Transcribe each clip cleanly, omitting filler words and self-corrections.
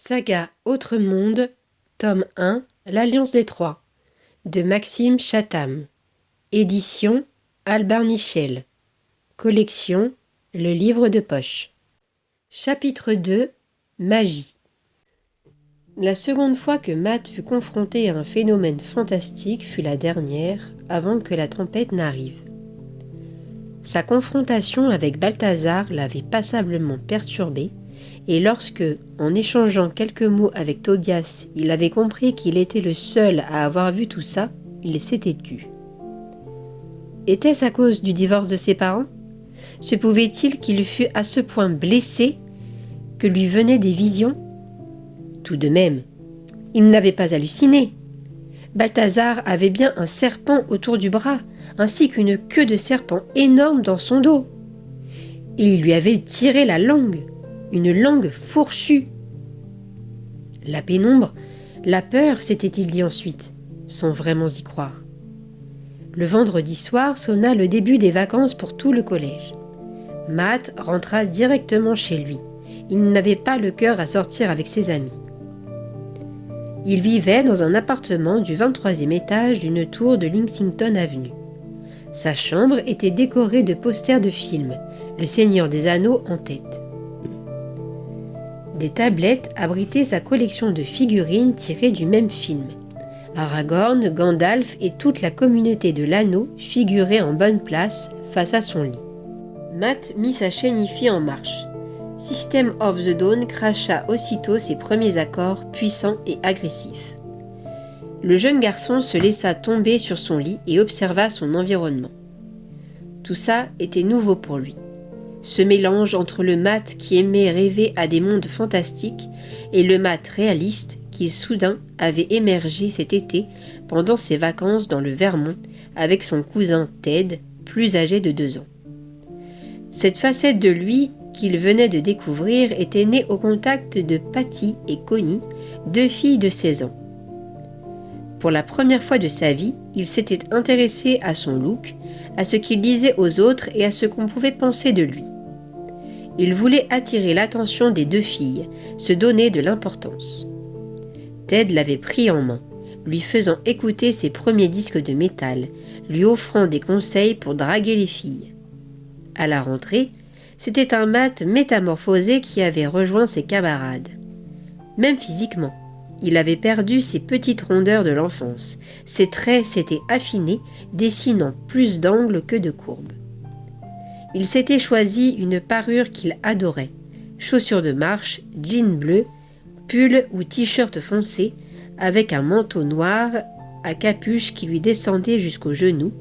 Saga Autre Monde, tome 1, L'Alliance des Trois, de Maxime Chatham. Édition Albin Michel. Collection Le Livre de Poche. Chapitre 2, Magie. La seconde fois que Matt fut confronté à un phénomène fantastique fut la dernière, avant que la tempête n'arrive. Sa confrontation avec Balthazar l'avait passablement perturbé, et lorsque, en échangeant quelques mots avec Tobias, il avait compris qu'il était le seul à avoir vu tout ça, il s'était tu. Était-ce à cause du divorce de ses parents ? Se pouvait-il qu'il fût à ce point blessé que lui venaient des visions ? Tout de même, il n'avait pas halluciné. Balthazar avait bien un serpent autour du bras, ainsi qu'une queue de serpent énorme dans son dos. Et il lui avait tiré la langue, une langue fourchue. La pénombre, la peur, s'était-il dit ensuite, sans vraiment y croire. Le vendredi soir sonna le début des vacances pour tout le collège. Matt rentra directement chez lui. Il n'avait pas le cœur à sortir avec ses amis. Il vivait dans un appartement du 23e étage d'une tour de Lexington Avenue. Sa chambre était décorée de posters de films, Le Seigneur des Anneaux en tête. Des tablettes abritaient sa collection de figurines tirées du même film. Aragorn, Gandalf et toute la communauté de l'anneau figuraient en bonne place face à son lit. Matt mit sa chaîne hi-fi en marche. System of the Dawn cracha aussitôt ses premiers accords puissants et agressifs. Le jeune garçon se laissa tomber sur son lit et observa son environnement. Tout ça était nouveau pour lui. Ce mélange entre le Matt qui aimait rêver à des mondes fantastiques et le Matt réaliste qui soudain avait émergé cet été pendant ses vacances dans le Vermont avec son cousin Ted, plus âgé de 2 ans. Cette facette de lui qu'il venait de découvrir était née au contact de Patty et Connie, 2 filles de 16 ans. Pour la première fois de sa vie, il s'était intéressé à son look, à ce qu'il disait aux autres et à ce qu'on pouvait penser de lui. Il voulait attirer l'attention des 2 filles, se donner de l'importance. Ted l'avait pris en main, lui faisant écouter ses premiers disques de métal, lui offrant des conseils pour draguer les filles. À la rentrée, c'était un Matt métamorphosé qui avait rejoint ses camarades. Même physiquement, il avait perdu ses petites rondeurs de l'enfance. Ses traits s'étaient affinés, dessinant plus d'angles que de courbes. Il s'était choisi une parure qu'il adorait, chaussures de marche, jean bleu, pull ou t-shirt foncé, avec un manteau noir à capuche qui lui descendait jusqu'aux genoux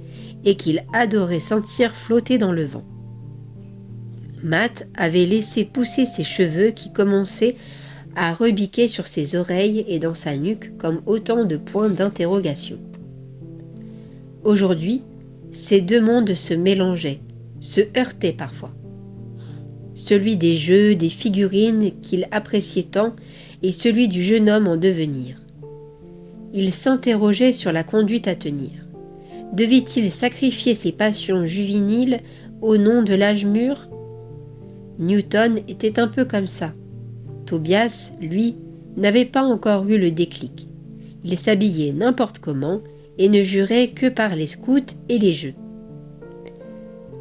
et qu'il adorait sentir flotter dans le vent. Matt avait laissé pousser ses cheveux qui commençaient à rebiquer sur ses oreilles et dans sa nuque comme autant de points d'interrogation. Aujourd'hui, ces 2 mondes se mélangeaient, se heurtaient parfois. Celui des jeux, des figurines qu'il appréciait tant et celui du jeune homme en devenir. Il s'interrogeait sur la conduite à tenir. Devait-il sacrifier ses passions juvéniles au nom de l'âge mûr ? Newton était un peu comme ça. Tobias, lui, n'avait pas encore eu le déclic. Il s'habillait n'importe comment et ne jurait que par les scouts et les jeux.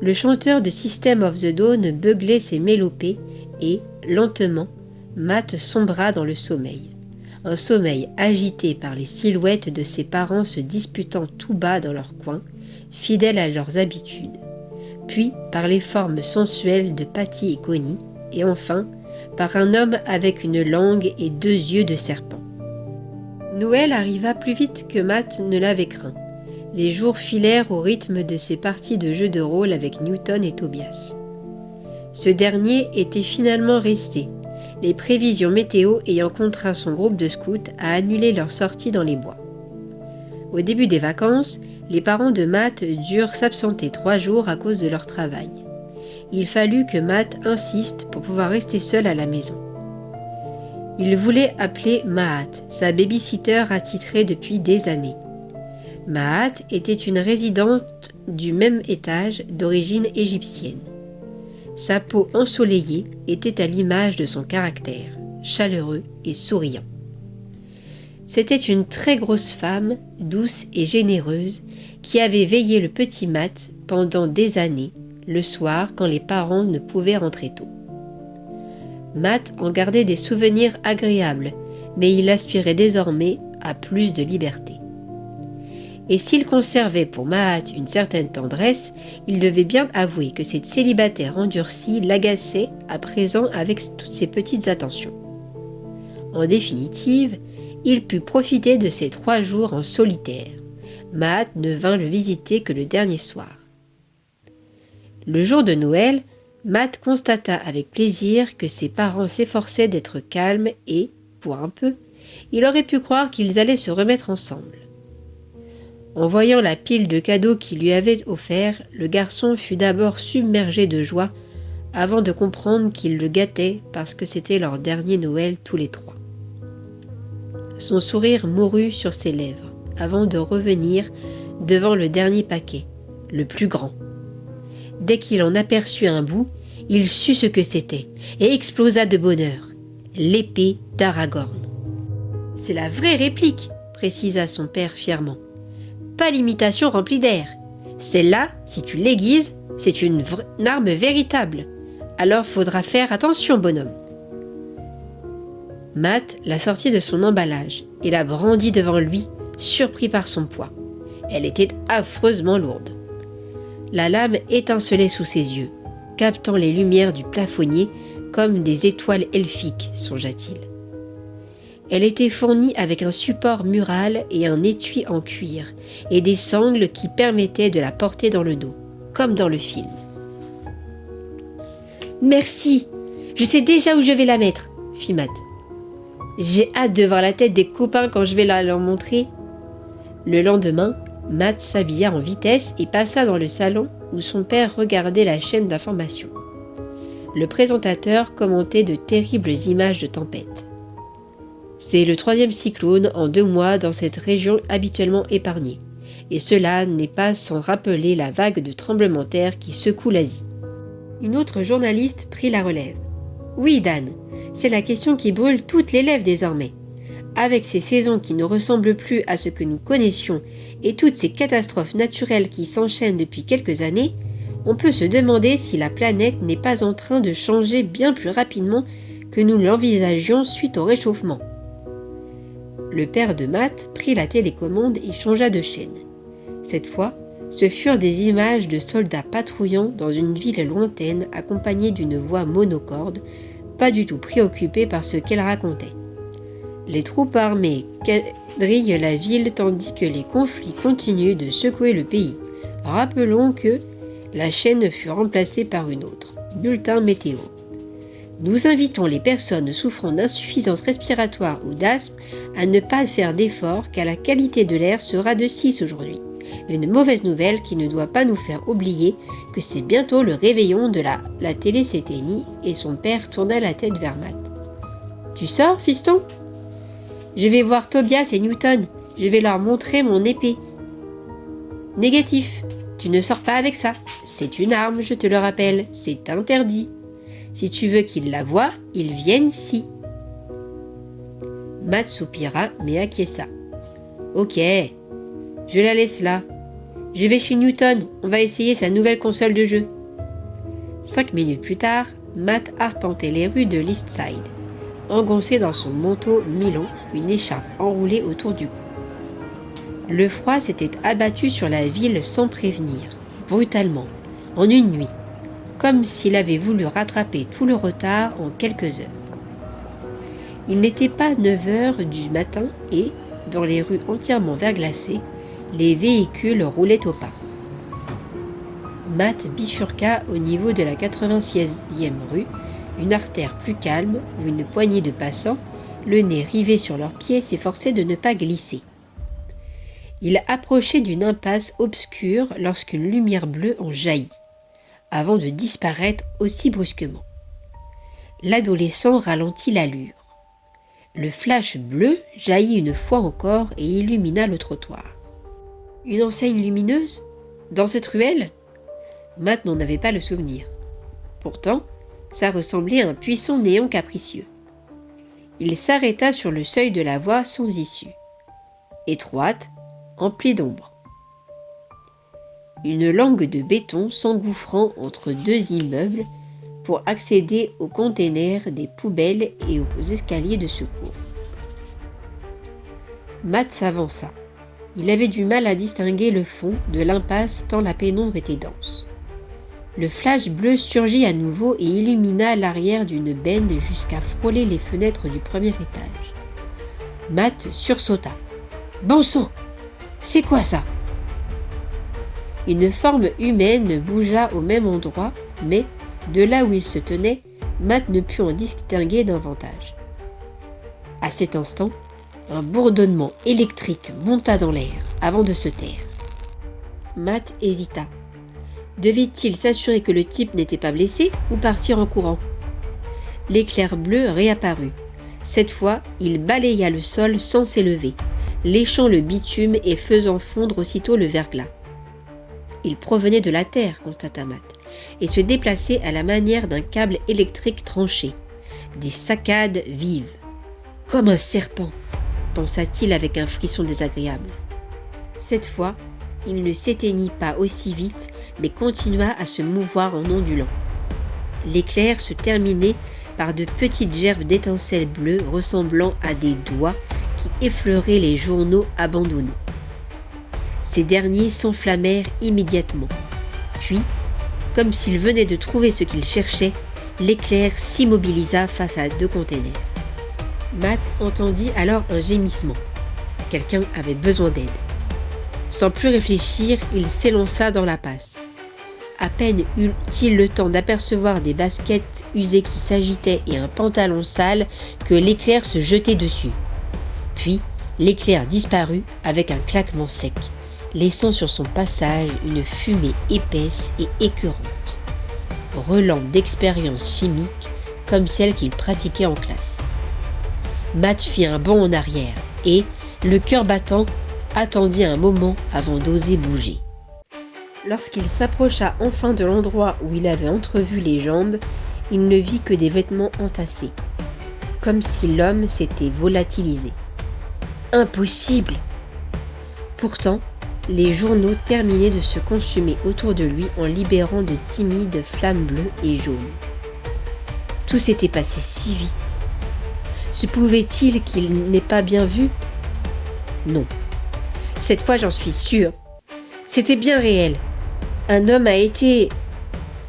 Le chanteur de System of the Dawn beuglait ses mélopées et, lentement, Matt sombra dans le sommeil. Un sommeil agité par les silhouettes de ses parents se disputant tout bas dans leur coin, fidèles à leurs habitudes. Puis par les formes sensuelles de Patty et Connie, et enfin par un homme avec une langue et 2 yeux de serpent. Noël arriva plus vite que Matt ne l'avait craint. Les jours filèrent au rythme de ses parties de jeux de rôle avec Newton et Tobias. Ce dernier était finalement resté, les prévisions météo ayant contraint son groupe de scouts à annuler leur sortie dans les bois. Au début des vacances, les parents de Matt durent s'absenter 3 jours à cause de leur travail. Il fallut que Matt insiste pour pouvoir rester seul à la maison. Il voulait appeler Mahat, sa baby-sitter attitrée depuis des années. Mahat était une résidente du même étage d'origine égyptienne. Sa peau ensoleillée était à l'image de son caractère, chaleureux et souriant. C'était une très grosse femme, douce et généreuse, qui avait veillé le petit Matt pendant des années, le soir quand les parents ne pouvaient rentrer tôt. Matt en gardait des souvenirs agréables, mais il aspirait désormais à plus de liberté. Et s'il conservait pour Matt une certaine tendresse, il devait bien avouer que cette célibataire endurcie l'agaçait à présent avec toutes ses petites attentions. En définitive, il put profiter de ces 3 jours en solitaire. Matt ne vint le visiter que le dernier soir. Le jour de Noël, Matt constata avec plaisir que ses parents s'efforçaient d'être calmes et, pour un peu, il aurait pu croire qu'ils allaient se remettre ensemble. En voyant la pile de cadeaux qu'ils lui avaient offerts, le garçon fut d'abord submergé de joie avant de comprendre qu'ils le gâtaient parce que c'était leur dernier Noël tous les 3. Son sourire mourut sur ses lèvres avant de revenir devant le dernier paquet, le plus grand. Dès qu'il en aperçut un bout, il sut ce que c'était et explosa de bonheur. L'épée d'Aragorn. « C'est la vraie réplique », précisa son père fièrement. « Pas l'imitation remplie d'air. Celle-là, si tu l'aiguises, c'est une arme véritable. Alors faudra faire attention, bonhomme. » Matt la sortit de son emballage et la brandit devant lui, surpris par son poids. Elle était affreusement lourde. La lame étincelait sous ses yeux, captant les lumières du plafonnier comme des étoiles elfiques, songea-t-il. Elle était fournie avec un support mural et un étui en cuir, et des sangles qui permettaient de la porter dans le dos, comme dans le film. « Merci, je sais déjà où je vais la mettre, » fit Matt. « J'ai hâte de voir la tête des copains quand je vais leur montrer. » Le lendemain, Matt s'habilla en vitesse et passa dans le salon où son père regardait la chaîne d'information. Le présentateur commentait de terribles images de tempête. C'est le 3e cyclone en 2 mois dans cette région habituellement épargnée, et cela n'est pas sans rappeler la vague de tremblements de terre qui secoue l'Asie. Une autre journaliste prit la relève. « Oui, Dan, c'est la question qui brûle toutes les lèvres désormais. Avec ces saisons qui ne ressemblent plus à ce que nous connaissions et toutes ces catastrophes naturelles qui s'enchaînent depuis quelques années, on peut se demander si la planète n'est pas en train de changer bien plus rapidement que nous l'envisagions suite au réchauffement. » Le père de Matt prit la télécommande et changea de chaîne. Cette fois, ce furent des images de soldats patrouillant dans une ville lointaine accompagnés d'une voix monocorde, pas du tout préoccupés par ce qu'elle racontait. Les troupes armées quadrillent la ville tandis que les conflits continuent de secouer le pays. Rappelons que la chaîne fut remplacée par une autre. Bulletin météo. Nous invitons les personnes souffrant d'insuffisance respiratoire ou d'asthme à ne pas faire d'efforts car la qualité de l'air sera de 6 aujourd'hui. Une mauvaise nouvelle qui ne doit pas nous faire oublier que c'est bientôt le réveillon de la télé s'éteignit et son père tourna la tête vers Matt. « Tu sors, fiston ? Je vais voir Tobias et Newton, je vais leur montrer mon épée. »« Négatif, tu ne sors pas avec ça. C'est une arme, je te le rappelle, c'est interdit. Si tu veux qu'ils la voient, ils viennent ici. » Matt soupira, mais acquiesça. « Ok, je la laisse là. Je vais chez Newton, on va essayer sa nouvelle console de jeu. » 5 minutes plus tard, Matt arpentait les rues de l'East Side, engoncé dans son manteau mi-long, une écharpe enroulée autour du cou. Le froid s'était abattu sur la ville sans prévenir, brutalement, en une nuit, comme s'il avait voulu rattraper tout le retard en quelques heures. Il n'était pas 9 heures du matin et, dans les rues entièrement verglacées, les véhicules roulaient au pas. Matt bifurqua au niveau de la 86e rue, une artère plus calme où une poignée de passants, le nez rivé sur leurs pieds, s'efforçaient de ne pas glisser. Il approchait d'une impasse obscure lorsqu'une lumière bleue en jaillit, avant de disparaître aussi brusquement. L'adolescent ralentit l'allure. Le flash bleu jaillit une fois encore et illumina le trottoir. Une enseigne lumineuse ? Dans cette ruelle ? Matt n'en avait pas le souvenir. Pourtant, ça ressemblait à un puissant néon capricieux. Il s'arrêta sur le seuil de la voie sans issue, étroite, emplie d'ombre. Une langue de béton s'engouffrant entre deux immeubles pour accéder aux containers des poubelles et aux escaliers de secours. Matt s'avança. Il avait du mal à distinguer le fond de l'impasse tant la pénombre était dense. Le flash bleu surgit à nouveau et illumina l'arrière d'une benne jusqu'à frôler les fenêtres du premier étage. Matt sursauta. « Bon sang! C'est quoi ça ?» Une forme humaine bougea au même endroit, mais, de là où il se tenait, Matt ne put en distinguer davantage. À cet instant, un bourdonnement électrique monta dans l'air avant de se taire. Matt hésita. Devait-il s'assurer que le type n'était pas blessé ou partir en courant ? L'éclair bleu réapparut. Cette fois, il balaya le sol sans s'élever, léchant le bitume et faisant fondre aussitôt le verglas. Il provenait de la terre, constata Matt, et se déplaçait à la manière d'un câble électrique tranché. Des saccades vives. Comme un serpent, pensa-t-il avec un frisson désagréable. Cette fois, il ne s'éteignit pas aussi vite, mais continua à se mouvoir en ondulant. L'éclair se terminait par de petites gerbes d'étincelles bleues ressemblant à des doigts qui effleuraient les journaux abandonnés. Ces derniers s'enflammèrent immédiatement. Puis, comme s'il venait de trouver ce qu'il cherchait, l'éclair s'immobilisa face à deux containers. Matt entendit alors un gémissement. Quelqu'un avait besoin d'aide. Sans plus réfléchir, il s'élança dans la passe. À peine eut-il le temps d'apercevoir des baskets usées qui s'agitaient et un pantalon sale que l'éclair se jetait dessus. Puis, l'éclair disparut avec un claquement sec, laissant sur son passage une fumée épaisse et écœurante, relent d'expériences chimiques comme celles qu'il pratiquait en classe. Matt fit un bond en arrière et, le cœur battant, attendit un moment avant d'oser bouger. Lorsqu'il s'approcha enfin de l'endroit où il avait entrevu les jambes, il ne vit que des vêtements entassés, comme si l'homme s'était volatilisé. Impossible! Pourtant, les journaux terminaient de se consumer autour de lui en libérant de timides flammes bleues et jaunes. Tout s'était passé si vite. Se pouvait-il qu'il n'ait pas bien vu ? Non. Cette fois, j'en suis sûre. C'était bien réel. Un homme a été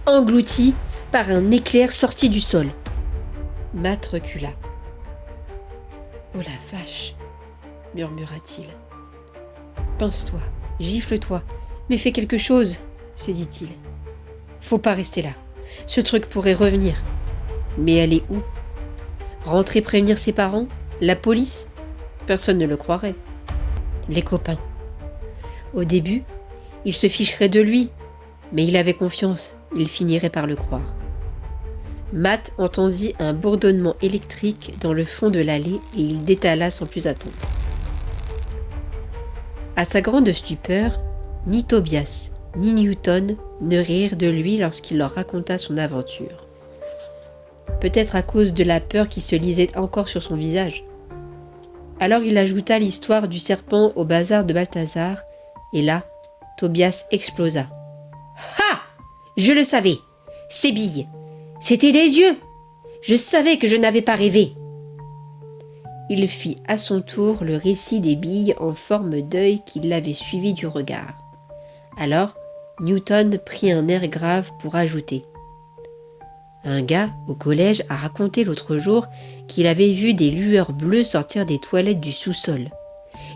englouti par un éclair sorti du sol. Matt recula. « Oh la vache !» murmura-t-il. « Pince-toi, gifle-toi, mais fais quelque chose, se dit-il. Faut pas rester là. Ce truc pourrait revenir. Mais aller où ? Rentrer prévenir ses parents ? La police ? Personne ne le croirait. Les copains. Au début, il se ficherait de lui, mais il avait confiance, il finirait par le croire. Matt entendit un bourdonnement électrique dans le fond de l'allée et il détala sans plus attendre. À sa grande stupeur, ni Tobias ni Newton ne rirent de lui lorsqu'il leur raconta son aventure. Peut-être à cause de la peur qui se lisait encore sur son visage. Alors il ajouta l'histoire du serpent au bazar de Balthazar, et là, Tobias explosa. « Ha ! Je le savais ! Ces billes ! C'était des yeux ! Je savais que je n'avais pas rêvé !» Il fit à son tour le récit des billes en forme d'œil qui l'avaient suivi du regard. Alors, Newton prit un air grave pour ajouter. Un gars au collège a raconté l'autre jour qu'il avait vu des lueurs bleues sortir des toilettes du sous-sol.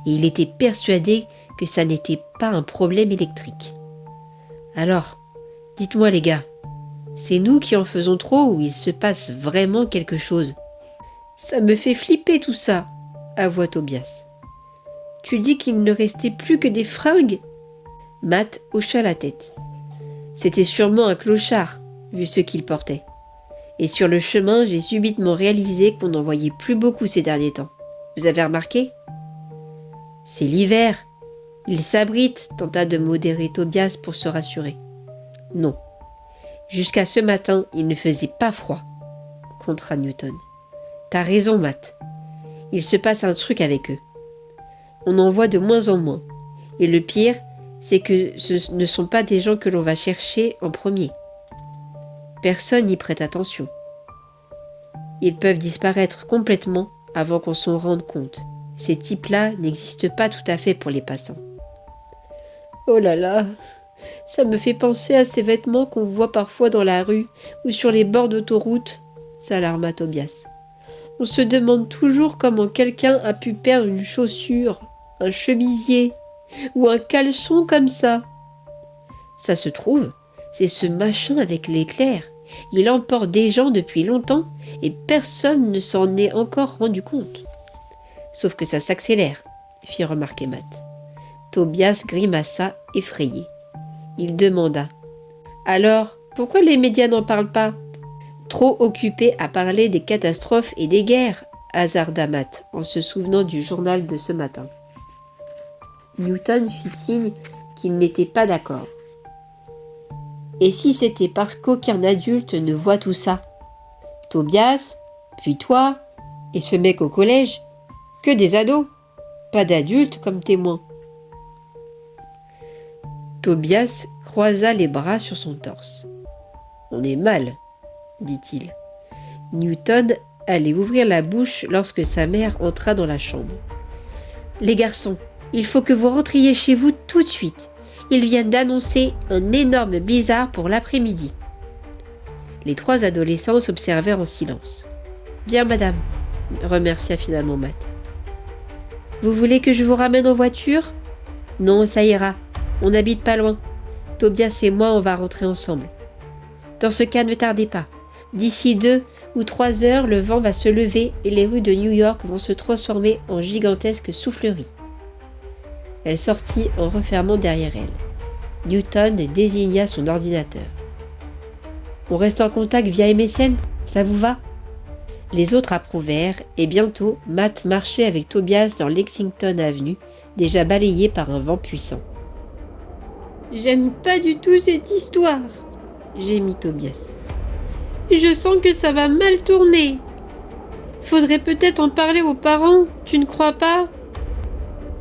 Et il était persuadé que ça n'était pas un problème électrique. Alors, dites-moi les gars, c'est nous qui en faisons trop ou il se passe vraiment quelque chose ? Ça me fait flipper tout ça, avoua Tobias. Tu dis qu'il ne restait plus que des fringues ? Matt hocha la tête. C'était sûrement un clochard, vu ce qu'il portait. Et sur le chemin, j'ai subitement réalisé qu'on n'en voyait plus beaucoup ces derniers temps. Vous avez remarqué ? C'est l'hiver. Il s'abrite, tenta de modérer Tobias pour se rassurer. Non. Jusqu'à ce matin, il ne faisait pas froid, contra Newton. T'as raison, Matt. Il se passe un truc avec eux. On en voit de moins en moins. Et le pire, c'est que ce ne sont pas des gens que l'on va chercher en premier. Personne n'y prête attention. Ils peuvent disparaître complètement avant qu'on s'en rende compte. Ces types-là n'existent pas tout à fait pour les passants. Oh là là, ça me fait penser à ces vêtements qu'on voit parfois dans la rue ou sur les bords d'autoroute, s'alarma Tobias. On se demande toujours comment quelqu'un a pu perdre une chaussure, un chemisier ou un caleçon comme ça. Ça se trouve, c'est ce machin avec l'éclair. Il emporte des gens depuis longtemps et personne ne s'en est encore rendu compte. Sauf que ça s'accélère, fit remarquer Matt. Tobias grimaça, effrayé. Il demanda « Alors, pourquoi les médias n'en parlent pas ?» Trop occupés à parler des catastrophes et des guerres, hasarda Matt en se souvenant du journal de ce matin. Newton fit signe qu'il n'était pas d'accord. Et si c'était parce qu'aucun adulte ne voit tout ça? Tobias, puis toi, et ce mec au collège, que des ados, pas d'adultes comme témoins. Tobias croisa les bras sur son torse. On est mal, dit-il. Newton allait ouvrir la bouche lorsque sa mère entra dans la chambre. Les garçons, il faut que vous rentriez chez vous tout de suite. Ils viennent d'annoncer un énorme blizzard pour l'après-midi. Les 3 adolescents s'observèrent en silence. Bien, madame, remercia finalement Matt. Vous voulez que je vous ramène en voiture? Non, ça ira. On n'habite pas loin. Tobias et moi, on va rentrer ensemble. Dans ce cas, ne tardez pas. D'ici 2 ou 3 heures, le vent va se lever et les rues de New York vont se transformer en gigantesques souffleries. Elle sortit en refermant derrière elle. Newton désigna son ordinateur. On reste en contact via MSN, ça vous va? Les autres approuvèrent et bientôt Matt marchait avec Tobias dans Lexington Avenue, déjà balayée par un vent puissant. J'aime pas du tout cette histoire, gémit Tobias. Je sens que ça va mal tourner. Faudrait peut-être en parler aux parents, tu ne crois pas?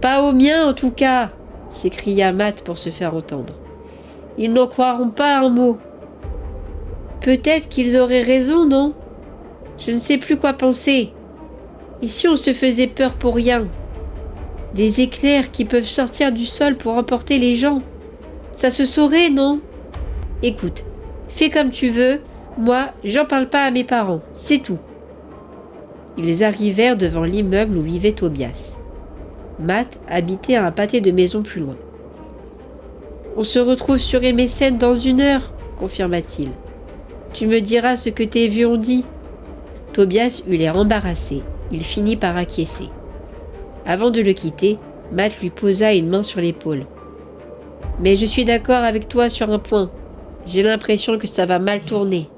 Pas aux miens en tout cas, s'écria Matt pour se faire entendre. Ils n'en croiront pas un mot. Peut-être qu'ils auraient raison, non? Je ne sais plus quoi penser. Et si on se faisait peur pour rien? Des éclairs qui peuvent sortir du sol pour emporter les gens. Ça se saurait, non? Écoute, fais comme tu veux, moi, j'en parle pas à mes parents, c'est tout. Ils arrivèrent devant l'immeuble où vivait Tobias. Matt habitait à un pâté de maisons plus loin. On se retrouve sur MSN dans 1 heure, confirma-t-il. Tu me diras ce que tes vieux ont dit. Tobias eut l'air embarrassé. Il finit par acquiescer. Avant de le quitter, Matt lui posa une main sur l'épaule. Mais je suis d'accord avec toi sur un point. J'ai l'impression que ça va mal tourner.